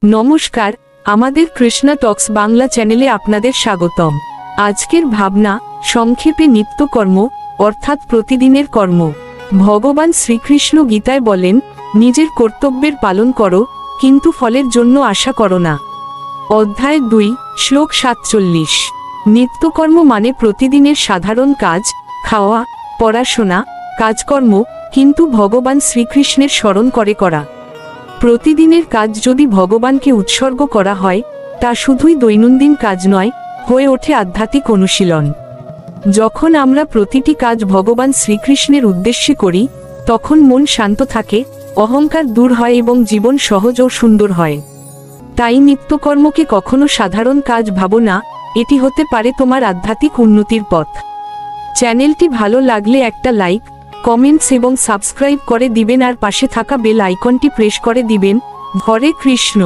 নমস্কার, আমাদের কৃষ্ণা টক্স বাংলা চ্যানেলে আপনাদের স্বাগতম। আজকের ভাবনা সংক্ষেপে নিত্যকর্ম অর্থাৎ প্রতিদিনের কর্ম। ভগবান শ্রীকৃষ্ণ গীতায় বলেন, নিজের কর্তব্যের পালন করো, কিন্তু ফলের জন্য আশা করো না। অধ্যায় 2, শ্লোক 47। নিত্যকর্ম মানে প্রতিদিনের সাধারণ কাজ, খাওয়া, পড়াশোনা, কাজকর্ম, কিন্তু ভগবান শ্রীকৃষ্ণের স্মরণ করে করা। প্রতিদিনের কাজ যদি ভগবানকে উৎসর্গ করা হয়, তা শুধুই দৈনন্দিন কাজ নয়, হয়ে ওঠে আধ্যাত্মিক অনুশীলন। যখন আমরা প্রতিটি কাজ ভগবান শ্রীকৃষ্ণের উদ্দেশ্যে করি, তখন মন শান্ত থাকে, অহংকার দূর হয় এবং জীবন সহজ ও সুন্দর হয়। তাই নিত্যকর্মকে কখনো সাধারণ কাজ ভাবো না, এটি হতে পারে তোমার আধ্যাত্মিক উন্নতির পথ। চ্যানেলটি ভালো লাগলে একটা লাইক, কমেন্টস এবং সাবস্ক্রাইব করে দিবেন আর পাশে থাকা বেল আইকনটি প্রেস করে দিবেন। হরে কৃষ্ণ।